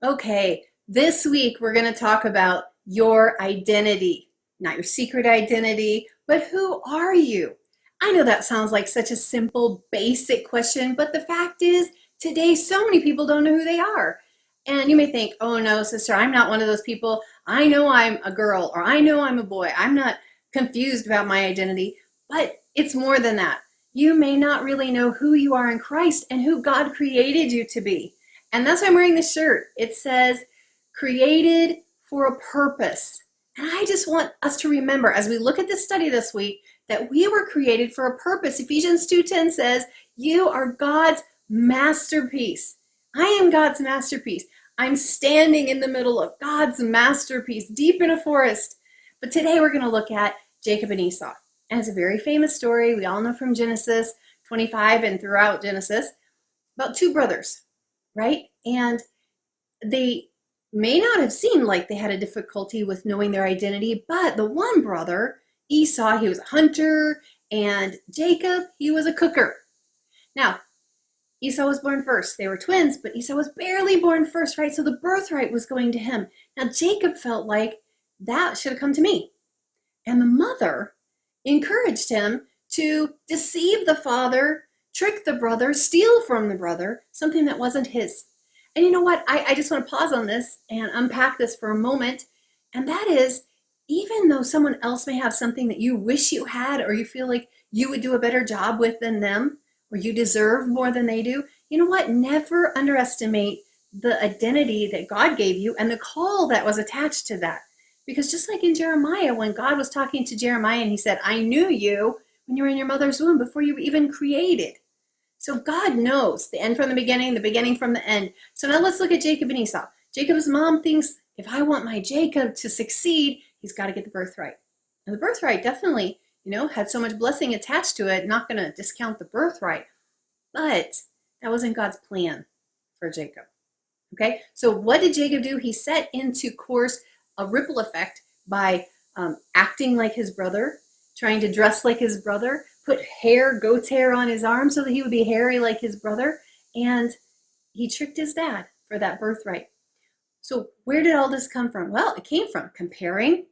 Okay, this week we're going to talk about your identity, not your secret identity, but who are you? I know that sounds like such a simple, basic question, but the fact is, today so many people don't know who they are. And you may think, oh no, sister, I'm not one of those people. I know I'm a girl or I know I'm a boy. I'm not confused about my identity, but it's more than that. You may not really know who you are in Christ and who God created you to be. And that's why I'm wearing this shirt. It says, created for a purpose. And I just want us to remember as we look at this study this week that we were created for a purpose. Ephesians 2:10 says, you are God's masterpiece. I am God's masterpiece. I'm standing in the middle of God's masterpiece, deep in a forest. But today we're going to look at Jacob and Esau. And it's a very famous story. We all know from Genesis 25 and throughout Genesis about two brothers, right? And they may not have seemed like they had a difficulty with knowing their identity, but the one brother, Esau, he was a hunter, and Jacob, he was a cooker. Now, Esau was born first. They were twins, but Esau was barely born first, right? So the birthright was going to him. Now, Jacob felt like that should have come to me. And the mother encouraged him to deceive the father, trick the brother, steal from the brother, something that wasn't his. And you know what? I just want to pause on this and unpack this for a moment. And that is, even though someone else may have something that you wish you had, or you feel like you would do a better job with than them, or you deserve more than they do, you know what? Never underestimate the identity that God gave you and the call that was attached to that. Because just like in Jeremiah, when God was talking to Jeremiah and he said, I knew you when you were in your mother's womb before you were even created. So God knows the end from the beginning from the end. So now let's look at Jacob and Esau. Jacob's mom thinks, if I want my Jacob to succeed, he's got to get the birthright. And the birthright definitely, had so much blessing attached to it. Not going to discount the birthright. But that wasn't God's plan for Jacob. Okay, so what did Jacob do? He set into course a ripple effect by acting like his brother, trying to dress like his brother, put goat's hair on his arm so that he would be hairy like his brother, and he tricked his dad for that birthright. So where did all this come from? Well, it came from comparing,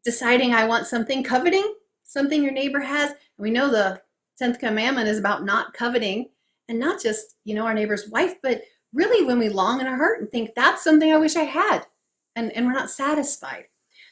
deciding I want something, coveting something your neighbor has. And we know the 10th commandment is about not coveting, and not just, our neighbor's wife, but really when we long in our heart and think that's something I wish I had, and we're not satisfied.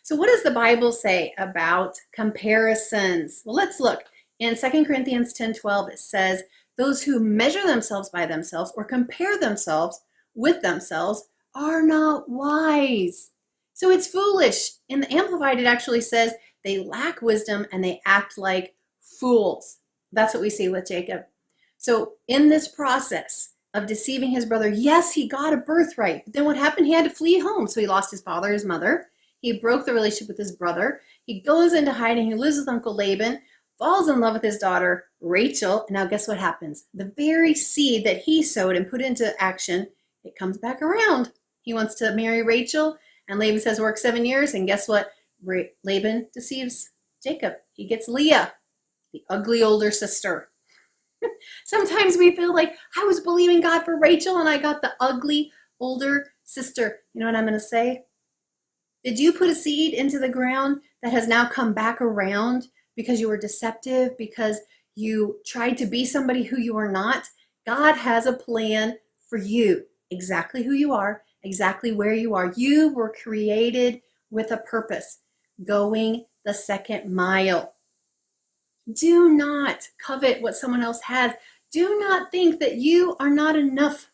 So what does the Bible say about comparisons? Well, let's look. In 2 Corinthians 10:12, it says, those who measure themselves by themselves or compare themselves with themselves are not wise. So it's foolish. In the Amplified, it actually says they lack wisdom and they act like fools. That's what we see with Jacob. So in this process of deceiving his brother, yes, he got a birthright. But then what happened? He had to flee home. So he lost his father, his mother. He broke the relationship with his brother. He goes into hiding. He lives with Uncle Laban, falls in love with his daughter, Rachel. And now guess what happens? The very seed that he sowed and put into action, it comes back around. He wants to marry Rachel, and Laban says, work 7 years. And guess what? Laban deceives Jacob. He gets Leah, the ugly older sister. Sometimes we feel like I was believing God for Rachel and I got the ugly older sister. You know what I'm going to say? Did you put a seed into the ground that has now come back around because you were deceptive, because you tried to be somebody who you are not? God has a plan for you, exactly who you are, exactly where you are. You were created with a purpose, going the second mile. Do not covet what someone else has. Do not think that you are not enough.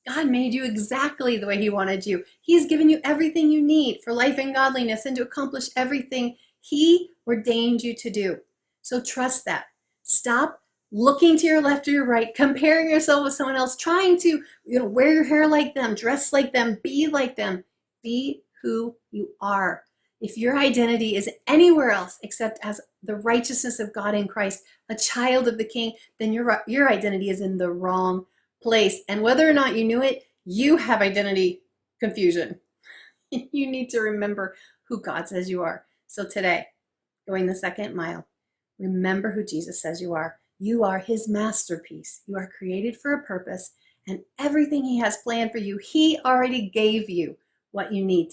God made you exactly the way he wanted you. He's given you everything you need for life and godliness and to accomplish everything he ordained you to do. So trust that. Stop looking to your left or your right, comparing yourself with someone else, trying to wear your hair like them, dress like them, be like them. Be who you are. If your identity is anywhere else except as the righteousness of God in Christ, a child of the King, then your identity is in the wrong place. And whether or not you knew it, you have identity confusion. You need to remember who God says you are. So today, going the second mile, remember who Jesus says you are. You are his masterpiece. You are created for a purpose, and everything He has planned for you, He already gave you what you need to